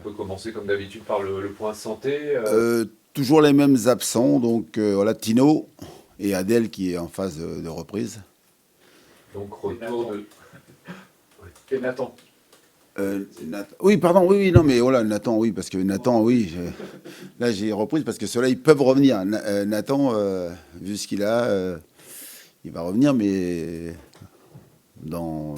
peut commencer comme d'habitude par le point santé. Toujours les mêmes absents, donc voilà, Tino et Adèle qui est en phase de reprise. Donc Et Nathan. retour de. Et Nathan. Oui, pardon, oui, non, mais voilà, Nathan, oui, parce que Nathan, oui, là j'ai reprise parce que ceux-là, ils peuvent revenir. Nathan, vu ce qu'il a, il va revenir, mais dans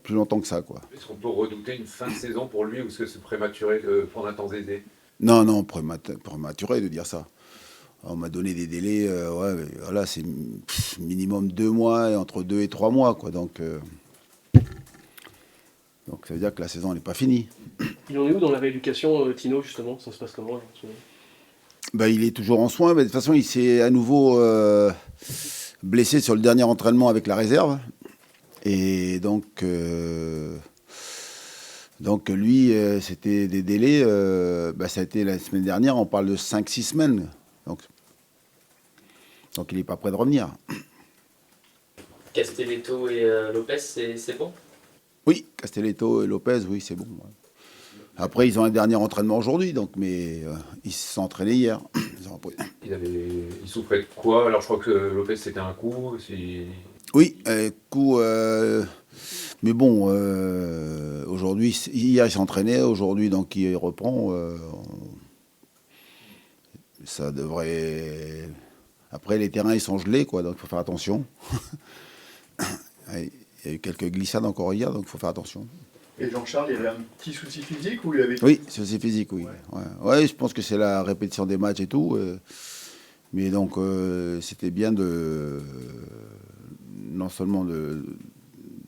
plus longtemps que ça, quoi. Est-ce qu'on peut redouter une fin de saison pour lui ou est-ce que c'est prématuré pour Nathan Zézé? Non, prématuré de dire ça. On m'a donné des délais, ouais, voilà, c'est minimum 2 mois, et entre 2 et 3 mois, quoi. Donc ça veut dire que la saison n'est pas finie. Il en est où dans la rééducation, Tino, justement? Ça se passe comment là, en ce moment? Bah, il est toujours en soins, mais de toute façon, il s'est à nouveau blessé sur le dernier entraînement avec la réserve. Et donc lui, c'était des délais, ça a été la semaine dernière, on parle de 5 6 semaines. Donc il n'est pas prêt de revenir. Castelletto et Lopez, c'est bon? Oui, Castelletto et Lopez, oui, c'est bon. Ouais. Après, ils ont un dernier entraînement aujourd'hui, mais ils se sont entraînés hier. Il souffrait de quoi? Alors je crois que Lopez c'était un coup. Oui, coup. Mais bon, aujourd'hui, hier il s'entraînait, aujourd'hui donc il reprend. Ça devrait. Après, les terrains ils sont gelés, quoi, donc il faut faire attention. Il y a eu quelques glissades encore hier, donc il faut faire attention. Et Jean-Charles, il y avait un petit souci physique ou il avait. Oui, c'est physique, oui. Ouais, je pense que c'est la répétition des matchs et tout. Mais donc, c'était bien non seulement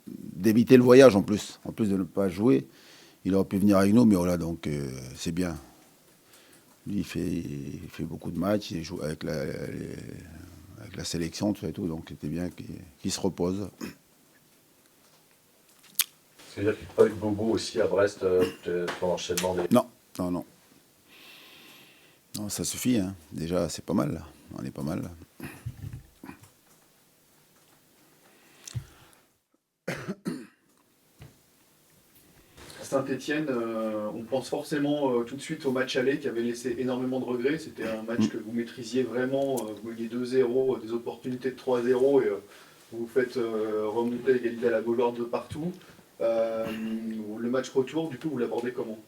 d'éviter le voyage en plus de ne pas jouer. Il aurait pu venir avec nous, mais voilà, donc c'est bien. Lui, il fait beaucoup de matchs, il joue avec la sélection, tout et tout, donc c'était bien qu'il se repose. C'est-à-dire qu'il n'y a pas eu de bobo aussi à Brest pour l'enchaînement des. Non. Non, ça suffit, hein. Déjà, c'est pas mal, là. On est pas mal. Saint-Étienne, on pense forcément tout de suite au match aller qui avait laissé énormément de regrets. C'était un match que vous maîtrisiez vraiment. Vous meniez 2-0, des opportunités de 3-0 et vous faites remonter l'égalité à la Beaujoire de partout. Le match retour, du coup, vous l'abordez comment?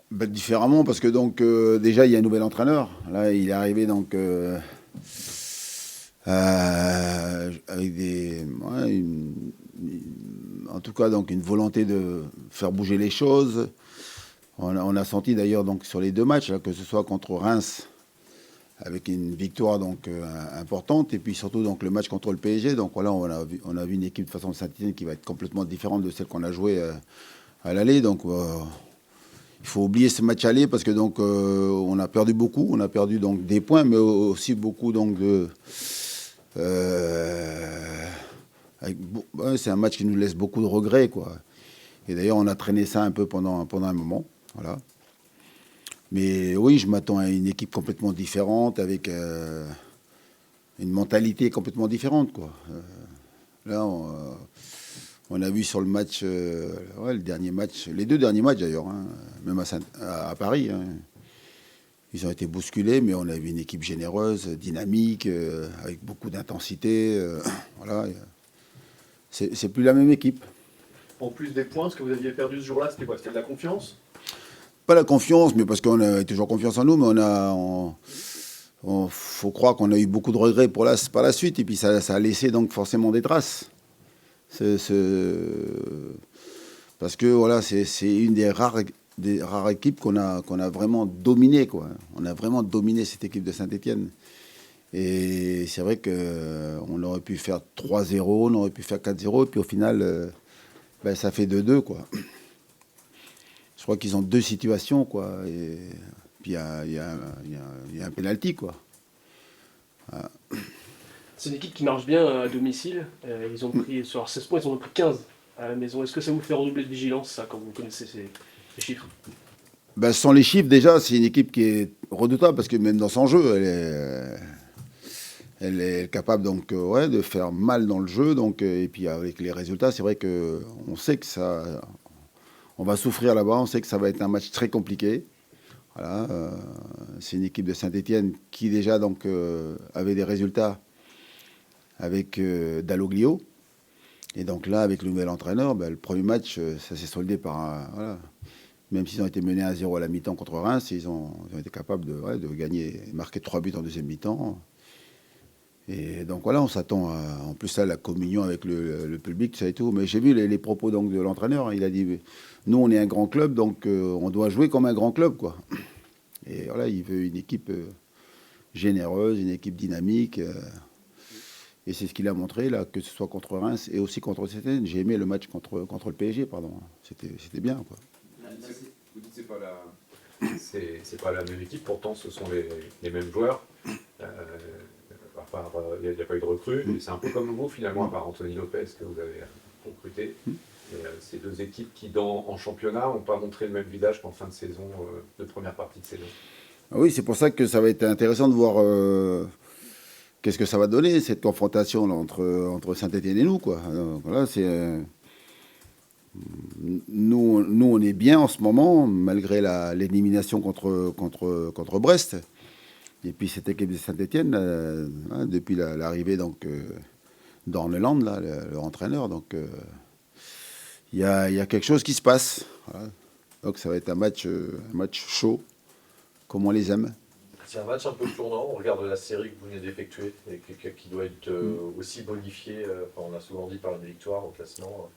Différemment, parce que donc déjà il y a un nouvel entraîneur. Là, il est arrivé donc avec en tout cas donc une volonté de faire bouger les choses. On a senti d'ailleurs donc sur les 2 matchs, là, que ce soit contre Reims avec une victoire donc importante, et puis surtout donc le match contre le PSG. Donc voilà, on a vu une équipe de façon de Saint-Étienne qui va être complètement différente de celle qu'on a jouée à l'aller. Donc il faut oublier ce match aller parce que donc on a perdu beaucoup, on a perdu donc des points, mais aussi beaucoup donc c'est un match qui nous laisse beaucoup de regrets, quoi. Et d'ailleurs on a traîné ça un peu pendant un moment, voilà. Mais oui, je m'attends à une équipe complètement différente avec une mentalité complètement différente, quoi. Là, on a vu sur le match, le dernier match, les 2 derniers matchs d'ailleurs, hein, même à Paris, hein, ils ont été bousculés, mais on a vu une équipe généreuse, dynamique, avec beaucoup d'intensité. Voilà, c'est plus la même équipe. En plus des points, ce que vous aviez perdu ce jour-là, c'était quoi? C'était de la confiance? Pas la confiance, mais parce qu'on a toujours confiance en nous, mais faut croire qu'on a eu beaucoup de regrets par la suite, et puis ça a laissé donc forcément des traces. Parce que voilà, c'est une des rares équipes qu'on a vraiment dominé, quoi. On a vraiment dominé cette équipe de Saint-Étienne. Et c'est vrai qu'on aurait pu faire 3-0, on aurait pu faire 4-0, et puis au final, ça fait 2-2, quoi. Je crois qu'ils ont 2 situations, quoi. Et puis il y a un penalty, quoi. Voilà. C'est une équipe qui marche bien à domicile. Ils ont pris, sur leurs 16 points, ils en ont pris 15 à la maison. Est-ce que ça vous fait redoubler de vigilance, ça, quand vous connaissez ces chiffres? Sans les chiffres, déjà, c'est une équipe qui est redoutable, parce que même dans son jeu, elle est capable donc, de faire mal dans le jeu. Donc, et puis avec les résultats, c'est vrai qu'on sait que ça... On va souffrir là-bas, on sait que ça va être un match très compliqué. Voilà, c'est une équipe de Saint-Étienne qui déjà donc, avait des résultats avec Dalloglio. Et donc là, avec le nouvel entraîneur, le premier match, ça s'est soldé par voilà. Même s'ils ont été menés 1-0 à la mi-temps contre Reims, ils ont été capables de gagner, marquer 3 buts en deuxième mi-temps. Et donc voilà, on s'attend en plus à la communion avec le public, ça et tout. Mais j'ai vu les propos donc, de l'entraîneur. Il a dit, nous on est un grand club, donc on doit jouer comme un grand club, quoi. Et voilà, il veut une équipe généreuse, une équipe dynamique. Et c'est ce qu'il a montré, là, que ce soit contre Reims et aussi contre Saint-Étienne. J'ai aimé le match contre le PSG, pardon. C'était bien, quoi. Vous dites c'est pas la même équipe, pourtant ce sont les mêmes joueurs. Il n'y a pas eu de recrue. C'est un peu comme vous finalement, à part Anthony Lopez que vous avez recruté. Et, ces deux équipes qui en championnat n'ont pas montré le même visage qu'en fin de saison, de première partie de saison. Oui, c'est pour ça que ça va être intéressant de voir qu'est-ce que ça va donner, cette confrontation là, entre Saint-Étienne et nous, quoi. Alors, voilà, nous, on est bien en ce moment, malgré l'élimination contre Brest. Et puis cette équipe de Saint-Étienne, depuis l'arrivée donc d'Orneland, là, leur entraîneur, donc il y a quelque chose qui se passe. Voilà. Donc ça va être un match chaud, comme on les aime. C'est un match un peu tournant, on regarde la série que vous venez d'effectuer, et quelqu'un qui doit être aussi bonifié, on a souvent dit par une victoire au classement.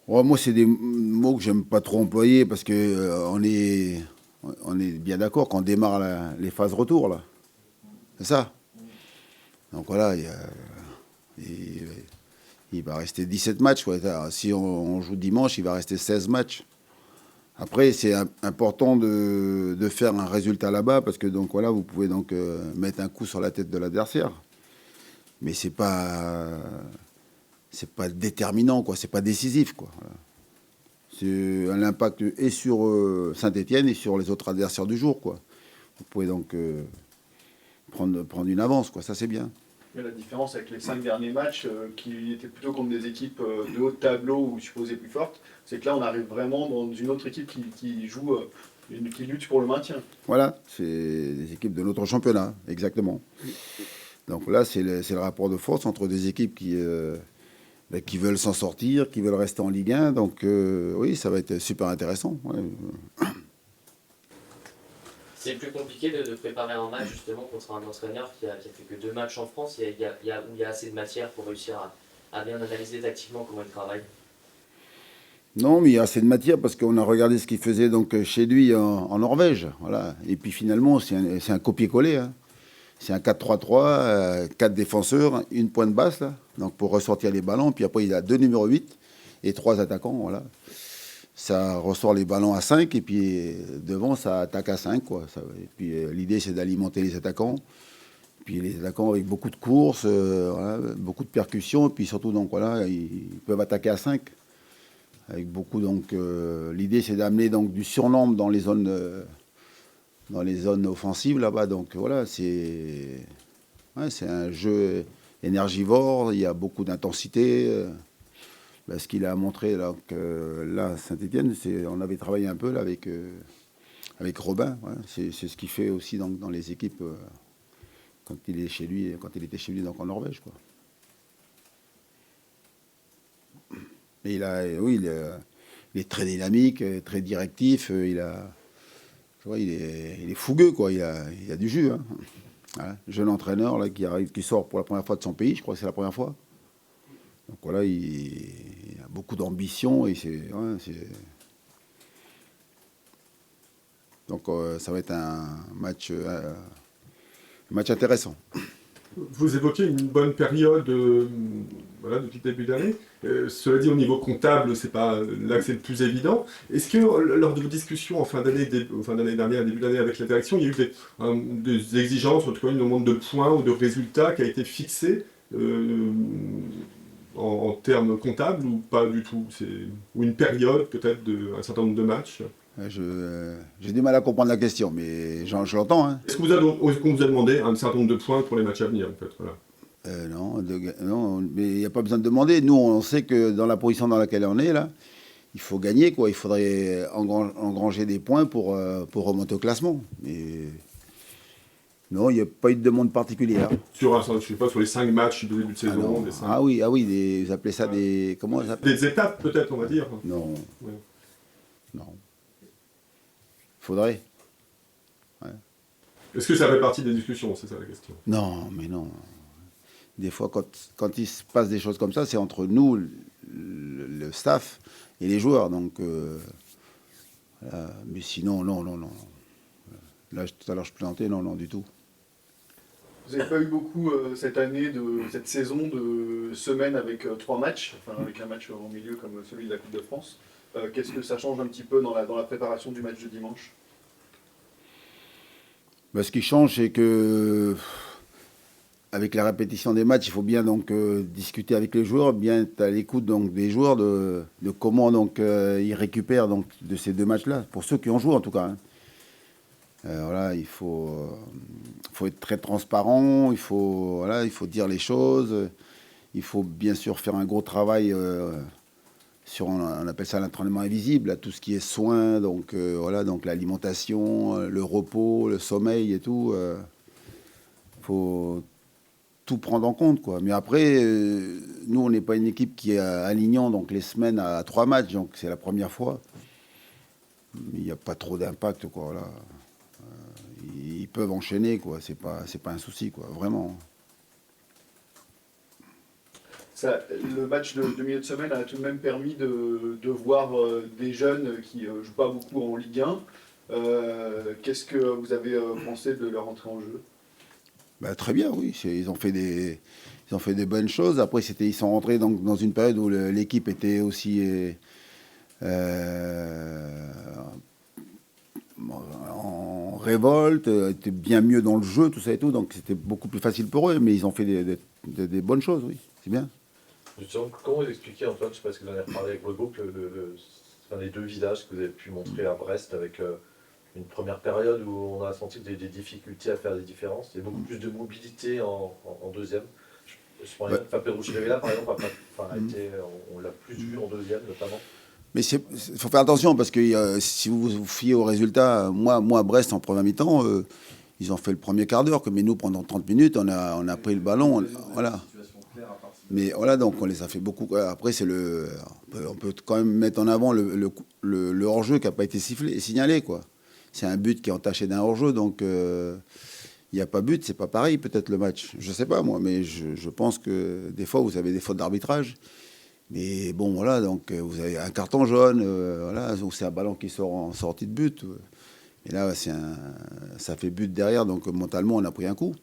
Ouais, moi, c'est des mots que j'aime pas trop employer parce que on est bien d'accord quand on démarre les phases retour, là. C'est ça. Donc voilà, il va rester 17 matchs. Ouais. Si on joue dimanche, il va rester 16 matchs. Après, c'est important de faire un résultat là-bas parce que donc voilà, vous pouvez donc mettre un coup sur la tête de l'adversaire. Mais c'est pas déterminant, quoi. C'est pas décisif, quoi. Voilà. C'est un impact et sur Saint-Étienne et sur les autres adversaires du jour, quoi. Vous pouvez donc prendre une avance, quoi. Ça, c'est bien. Mais la différence avec les 5 derniers matchs, qui étaient plutôt contre des équipes de haut de tableau ou supposées plus fortes, c'est que là, on arrive vraiment dans une autre équipe qui joue, qui lutte pour le maintien. Voilà, c'est des équipes de notre championnat, exactement. Donc là, c'est le rapport de force entre des équipes qui veulent s'en sortir, qui veulent rester en Ligue 1. Donc oui, ça va être super intéressant. Ouais. C'est plus compliqué de préparer un match justement contre un entraîneur qui a fait que 2 matchs en France, où il y a assez de matière pour réussir à bien analyser tactiquement comment il travaille. Non, mais il y a assez de matière parce qu'on a regardé ce qu'il faisait donc chez lui en Norvège. Voilà. Et puis finalement, c'est un copier-coller. Hein. C'est un 4-3-3, 4 défenseurs, une pointe basse, là, donc pour ressortir les ballons. Puis après, il a 2 numéros 8 et 3 attaquants. Voilà. Ça ressort les ballons à 5 et puis devant, ça attaque à 5. Quoi. Et puis l'idée, c'est d'alimenter les attaquants. Puis les attaquants avec beaucoup de courses, voilà, beaucoup de percussions. Et puis surtout, donc, voilà, ils peuvent attaquer à 5. Avec beaucoup, donc, l'idée, c'est d'amener donc, du surnombre dans les zones offensives là-bas. Donc voilà, c'est un jeu énergivore, il y a beaucoup d'intensité. Ce qu'il a montré là, Saint-Étienne, on avait travaillé un peu là, avec Robin. Ouais. C'est ce qu'il fait aussi dans les équipes quand il était chez lui donc, en Norvège. Quoi. Et il est très dynamique, très directif. Il est fougueux, quoi. Il a du jus. Hein. Voilà. Jeune entraîneur là, qui sort pour la première fois de son pays, je crois que c'est la première fois. Donc voilà, il a beaucoup d'ambition et donc ça va être un match intéressant. Vous évoquez une bonne période depuis le début d'année. Cela dit, au niveau comptable, c'est pas là que c'est le plus évident. Est-ce que lors de vos discussions en fin d'année dernière, début d'année avec la direction, il y a eu des exigences, en tout cas une nombre de points ou de résultats qui a été fixé en termes comptables ou pas du tout? Ou une période peut-être d'un certain nombre de matchs? J'ai du mal à comprendre la question, mais je l'entends. Hein. Est-ce qu'on vous a demandé un certain nombre de points pour les matchs à venir, en fait, voilà. Non, mais il n'y a pas besoin de demander. Nous, on sait que dans la position dans laquelle on est, là, il faut gagner, quoi. Il faudrait engranger des points pour remonter au classement. Mais non, il n'y a pas eu de demande particulière. Je sais pas, sur les 5 matchs de début de saison. Des 5... Ah oui, vous appelez ça des... Comment ça s'appelle ? Des étapes, peut-être, on va dire. Non. Ouais. Non. Faudrait. Est-ce que ça fait partie des discussions? C'est ça la question. Non, mais non. Des fois, quand il se passe des choses comme ça, c'est entre nous, le staff et les joueurs. Donc, voilà. Mais sinon, non. Là, tout à l'heure, je plaisantais, non, du tout. Vous n'avez pas eu beaucoup cette saison de semaines avec 3 matchs, enfin avec un match en milieu comme celui de la Coupe de France. Qu'est-ce que ça change un petit peu dans la préparation du match de dimanche? Ce qui change, c'est que avec la répétition des matchs, il faut bien donc discuter avec les joueurs, bien être à l'écoute donc des joueurs de comment donc ils récupèrent donc de ces 2 matchs-là. Pour ceux qui ont joué en tout cas. Hein. Voilà, il faut être très transparent, il faut dire les choses, il faut bien sûr faire un gros travail sur, on appelle ça l'entraînement invisible, là, tout ce qui est soins, donc donc l'alimentation, le repos, le sommeil et tout, faut tout prendre en compte, quoi. Mais après, nous on n'est pas une équipe qui est alignant donc les semaines à 3 matchs, donc c'est la première fois. Mais il n'y a pas trop d'impact, quoi. Voilà. Ils peuvent enchaîner, quoi. C'est pas un souci, quoi. Vraiment. Le match de milieu de semaine a tout de même permis de voir des jeunes qui ne jouent pas beaucoup en Ligue 1. Qu'est-ce que vous avez pensé de leur entrée en jeu? Très bien, oui. Ils ont fait des bonnes choses. Après, ils sont rentrés dans une période où l'équipe était aussi en révolte, était bien mieux dans le jeu, tout ça et tout. Donc, c'était beaucoup plus facile pour eux. Mais ils ont fait des bonnes choses, oui. C'est bien. Justement, comment vous expliquez, Antoine, je ne sais pas si vous en avez reparlé avec le groupe, les 2 visages que vous avez pu montrer à Brest avec une première période où on a senti des difficultés à faire des différences. Il y a beaucoup plus de mobilité en deuxième. Je prends Peroucci-Revella, par exemple, on l'a plus vu en deuxième, notamment. Mais il faut faire attention parce que si vous vous fiez aux résultats, moi à Brest en première mi-temps, ils ont fait le premier quart d'heure, mais nous pendant 30 minutes, on a pris le ballon. Voilà. Mais voilà, donc on les a fait beaucoup. Après, on peut quand même mettre en avant le hors-jeu qui n'a pas été signalé, quoi. C'est un but qui est entaché d'un hors-jeu, donc il n'y a pas but, c'est pas pareil peut-être le match. Je sais pas moi, mais je pense que des fois vous avez des fautes d'arbitrage. Mais bon, voilà, donc vous avez un carton jaune, voilà, ou c'est un ballon qui sort en sortie de but. Et là, ça fait but derrière, donc mentalement, on a pris un coup.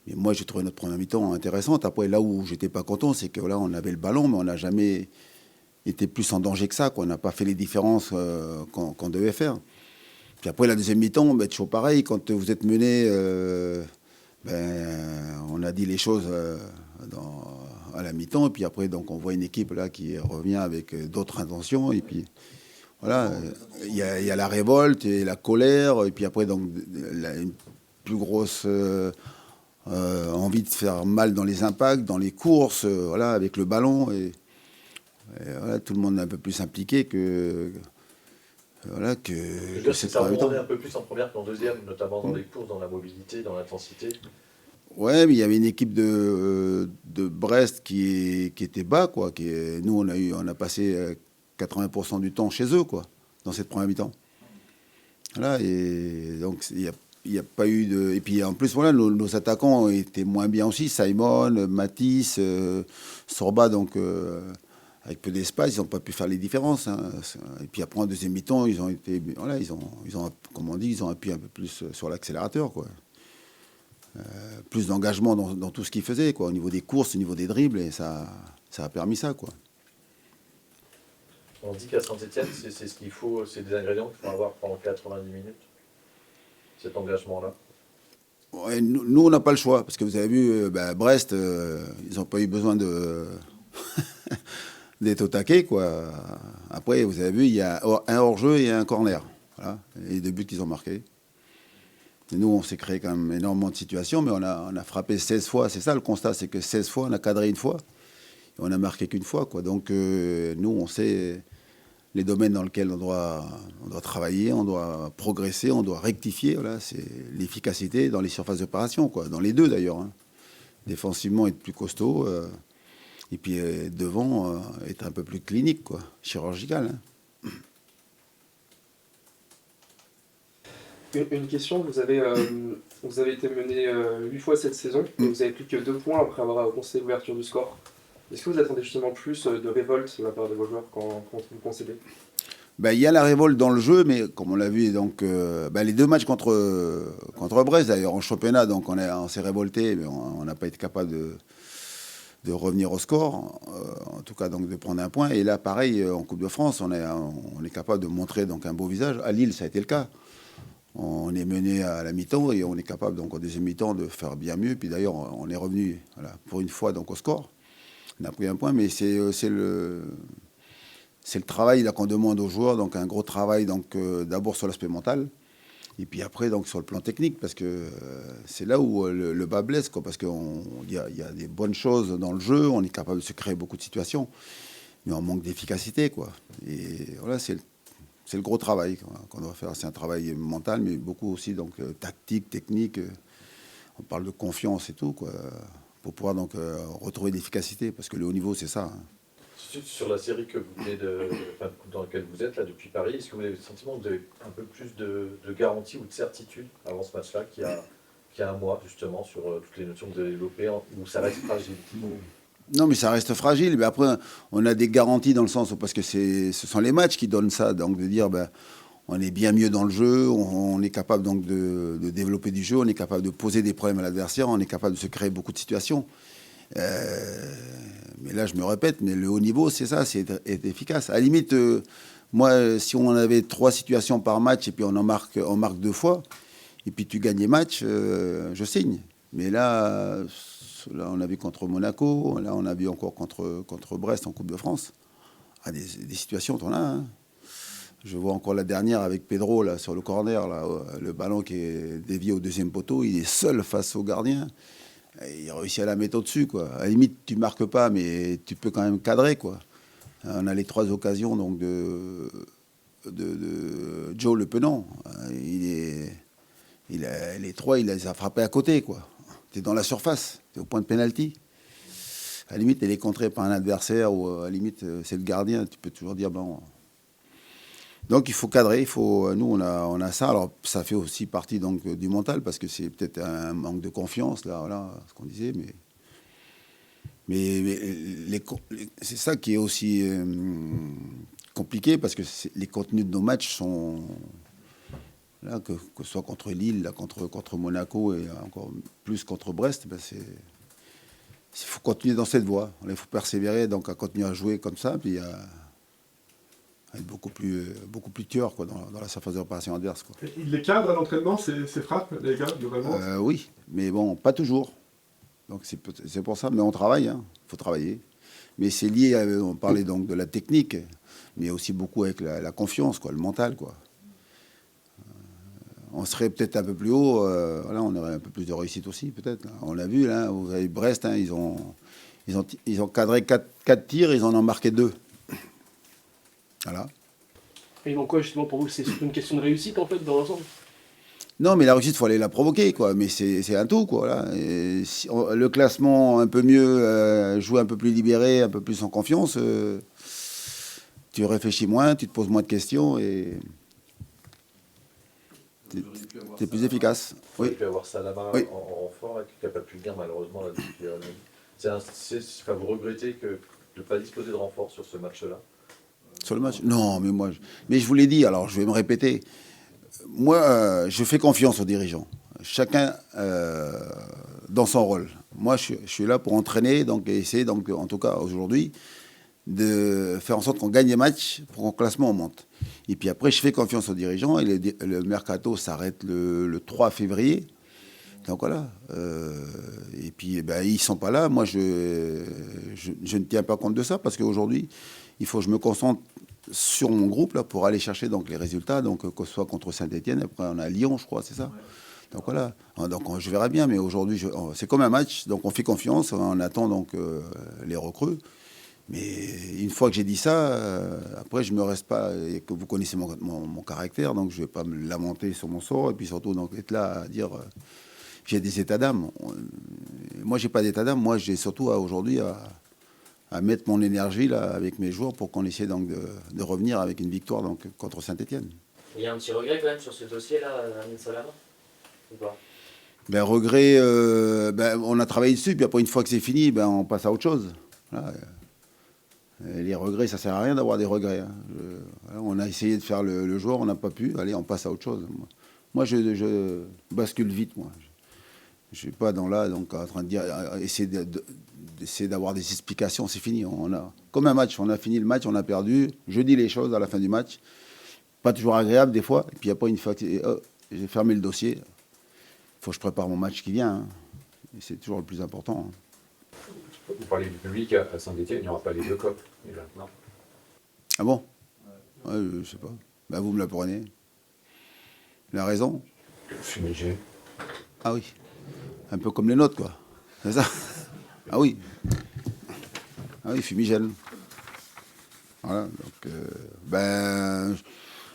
Mais moi, j'ai trouvé notre première mi-temps intéressante. Après, là où j'étais pas content, c'est que là, on avait le ballon, mais on n'a jamais été plus en danger que ça, quoi. On n'a pas fait les différences qu'on devait faire. Puis après, la deuxième mi-temps, toujours pareil. Quand vous êtes mené, on a dit les choses à la mi-temps. Et puis après, donc, on voit une équipe là qui revient avec d'autres intentions. Et puis, voilà, il y a la révolte et la colère. Et puis après, donc, une plus grosse... envie de faire mal dans les impacts, dans les courses, voilà, avec le ballon. Et voilà, tout le monde est un peu plus impliqué que ça remontait un peu plus en première qu'en deuxième, notamment dans les courses, dans la mobilité, dans l'intensité. Ouais, mais il y avait une équipe de Brest qui était bas, quoi. Nous, on a passé 80% du temps chez eux, quoi, dans cette première mi-temps. Voilà, et donc il n'y a pas eu de... Et puis en plus, voilà, nos attaquants étaient moins bien aussi. Simon, Matisse, Sorba, donc avec peu d'espace, ils n'ont pas pu faire les différences. Hein. Et puis après, en deuxième mi-temps, ils ont été... Voilà, ils ont, comme on dit, ils ont appuyé un peu plus sur l'accélérateur, quoi. Plus d'engagement dans tout ce qu'ils faisaient, quoi, au niveau des courses, au niveau des dribbles, et ça a permis ça, quoi. On dit qu'à Saint-Etienne, c'est ce qu'il faut, c'est des ingrédients qu'il faut avoir pendant 90 minutes. Cet engagement-là. Ouais, nous, on n'a pas le choix, parce que vous avez vu, Brest, ils n'ont pas eu besoin d'être au taquet, quoi. Après, vous avez vu, il y a un hors-jeu et un corner. Voilà, les 2 buts qu'ils ont marqués. Et nous, on s'est créé quand même énormément de situations, mais on a frappé 16 fois. C'est ça le constat, c'est que 16 fois, on a cadré une fois. Et on n'a marqué qu'une fois, quoi. Donc, nous, on sait les domaines dans lesquels on doit travailler, on doit progresser, on doit rectifier. Voilà, c'est l'efficacité dans les surfaces d'opération, quoi. Dans les deux d'ailleurs. Hein. Défensivement, être plus costaud. Et puis devant, être un peu plus clinique, quoi, chirurgical. Hein. Une question, vous avez été mené 8 fois cette saison, et vous avez plus que 2 points après avoir concédé l'ouverture du score. Est-ce que vous attendez justement plus de révolte de la part de vos joueurs quand vous concédez? Il y a la révolte dans le jeu, mais comme on l'a vu, donc, les 2 matchs contre Brest, d'ailleurs, en championnat, donc on s'est révolté, mais on n'a pas été capable de revenir au score, en tout cas donc de prendre un point. Et là, pareil, en Coupe de France, on est capable de montrer donc un beau visage. À Lille, ça a été le cas. On est mené à la mi-temps et on est capable donc en deuxième mi-temps de faire bien mieux. Puis d'ailleurs, on est revenu pour une fois donc au score. On a pris un point, mais c'est le travail là qu'on demande aux joueurs, donc un gros travail donc d'abord sur l'aspect mental. Et puis après, donc, sur le plan technique, parce que c'est là où le bas blesse, quoi, parce qu'il y a des bonnes choses dans le jeu, on est capable de se créer beaucoup de situations, mais on manque d'efficacité, quoi. Et voilà, c'est le gros travail qu'on doit faire. C'est un travail mental, mais beaucoup aussi donc, tactique, technique. On parle de confiance et tout, quoi, pour pouvoir donc, retrouver l'efficacité, parce que le haut niveau, c'est ça. Hein. Sur la série que vous venez dans laquelle vous êtes là depuis Paris, est-ce que vous avez le sentiment que vous avez un peu plus de garantie ou de certitude avant ce match-là qu'il y a un mois justement sur toutes les notions que vous avez développées, où ça reste fragile? Non, mais ça reste fragile. Mais après, on a des garanties dans le sens où, parce que ce sont les matchs qui donnent ça, donc de dire on est bien mieux dans le jeu, on est capable donc de développer du jeu, on est capable de poser des problèmes à l'adversaire, on est capable de se créer beaucoup de situations. Mais là, je me répète, mais le haut niveau, c'est ça, c'est être efficace. À la limite, moi, si on avait 3 situations par match et puis on marque 2 fois, et puis tu gagnes les matchs, je signe. Mais là, on a vu contre Monaco, là, on a vu encore contre Brest en Coupe de France. Ah, des situations, t'en as. Hein. Je vois encore la dernière avec Pedro là, sur le corner, là, le ballon qui est dévié au deuxième poteau, il est seul face au gardien. Il réussit à la mettre au-dessus, quoi. À la limite, tu marques pas, mais tu peux quand même cadrer, quoi. On a les 3 occasions donc de Joe Le Penant. Les 3, il les a frappés à côté, quoi. Tu es dans la surface, tu es au point de pénalty. À la limite, elle est contrée par un adversaire ou à la limite, c'est le gardien. Tu peux toujours dire, bon. Donc il faut cadrer, nous on a ça, alors ça fait aussi partie donc du mental parce que c'est peut-être un manque de confiance là, voilà ce qu'on disait, mais c'est ça qui est aussi compliqué parce que les contenus de nos matchs sont là que ce soit contre Lille, là, contre Monaco et encore plus contre Brest, il faut continuer dans cette voie, il faut persévérer donc à continuer à jouer comme ça, puis être beaucoup plus tueur quoi, dans la surface d'opération adverse. Quoi. Il les cadre à l'entraînement, ces frappes, les gars, globalement Oui, mais bon, pas toujours. Donc c'est pour ça, mais on travaille, il faut travailler. Mais c'est lié, on parlait donc de la technique, mais aussi beaucoup avec la confiance, quoi, le mental. Quoi. On serait peut-être un peu plus haut, voilà, on aurait un peu plus de réussite aussi, peut-être. Là. On l'a vu, là, vous avez Brest, ils ont cadré 4 tirs, ils en ont marqué 2. Voilà. Et donc quoi, justement, pour vous, c'est surtout une question de réussite, en fait, dans l'ensemble? Non, mais la réussite, il faut aller la provoquer, quoi. Mais c'est un tout, quoi. Là. Si le classement, un peu mieux, jouer un peu plus libéré, un peu plus en confiance, tu réfléchis moins, tu te poses moins de questions et t'es plus efficace. Oui. Il peut y avoir Salama en renfort qui n'a pas pu venir, malheureusement, là, depuis vous regrettez de ne pas disposer de renfort sur ce match-là? Sur le match? Non, mais je vous l'ai dit, alors je vais me répéter. Moi, je fais confiance aux dirigeants. Chacun dans son rôle. Moi, je suis là pour entraîner, donc essayer, donc, en tout cas aujourd'hui, de faire en sorte qu'on gagne les matchs pour qu'en classement on monte. Et puis après, je fais confiance aux dirigeants et le mercato s'arrête le 3 février. Donc voilà. Et puis, ils ne sont pas là. Moi, je ne tiens pas compte de ça parce qu'aujourd'hui, il faut que je me concentre sur mon groupe là, pour aller chercher donc, les résultats, donc, que ce soit contre Saint-Etienne, après on a Lyon, je crois, c'est ça. Donc voilà. Donc je verrai bien, mais aujourd'hui, c'est comme un match, donc on fait confiance, on attend donc les recrues. Mais une fois que j'ai dit ça, après, je ne me reste pas, et que vous connaissez mon caractère, donc je ne vais pas me lamenter sur mon sort, et puis surtout donc, être là à dire j'ai des états d'âme. Moi, j'ai pas d'état d'âme, moi, j'ai surtout aujourd'hui à mettre mon énergie là, avec mes joueurs pour qu'on essaie donc, de revenir avec une victoire donc, contre Saint-Etienne. Il y a un petit regret quand même sur ce dossier-là, Amine Salama ou pas? Ben, regret, on a travaillé dessus, puis après, une fois que c'est fini, ben, on passe à autre chose. Voilà. Et les regrets, ça sert à rien d'avoir des regrets. Hein. On a essayé de faire le joueur, on n'a pas pu. Allez, on passe à autre chose. Moi, je bascule vite, moi. Je suis pas donc en train de dire, essayer d'avoir des explications. C'est fini. Comme un match, on a fini le match, on a perdu. Je dis les choses à la fin du match. Pas toujours agréable des fois. Et puis après, une fois que j'ai fermé le dossier, il faut que je prépare mon match qui vient. Hein. Et c'est toujours le plus important. Hein. Vous parlez du public à Saint-Etienne, il n'y aura pas les deux copes. Non. Ah bon? Ouais, je sais pas. Ben, vous me l'apprenez. La raison? Fumigé. Ah oui. Un peu comme les nôtres, quoi. C'est ça? Ah oui. Ah oui, fumigène. Voilà. Donc,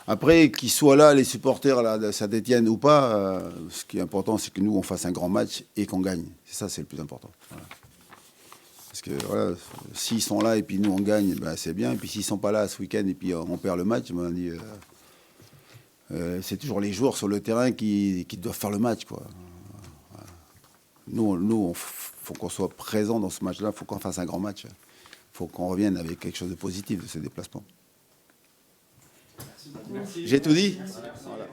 après, qu'ils soient là, les supporters là, de Saint-Etienne ou pas, ce qui est important, c'est que nous, on fasse un grand match et qu'on gagne. C'est ça, c'est le plus important. Voilà. Parce que voilà, s'ils sont là et puis nous, on gagne, ben, c'est bien. Et puis s'ils ne sont pas là ce week-end et puis on perd le match, ben, on dit, c'est toujours les joueurs sur le terrain qui doivent faire le match, quoi. Voilà. Nous, faut qu'on soit présent dans ce match-là, il faut qu'on fasse un grand match. Il faut qu'on revienne avec quelque chose de positif de ce déplacement. Merci. J'ai tout dit. Voilà.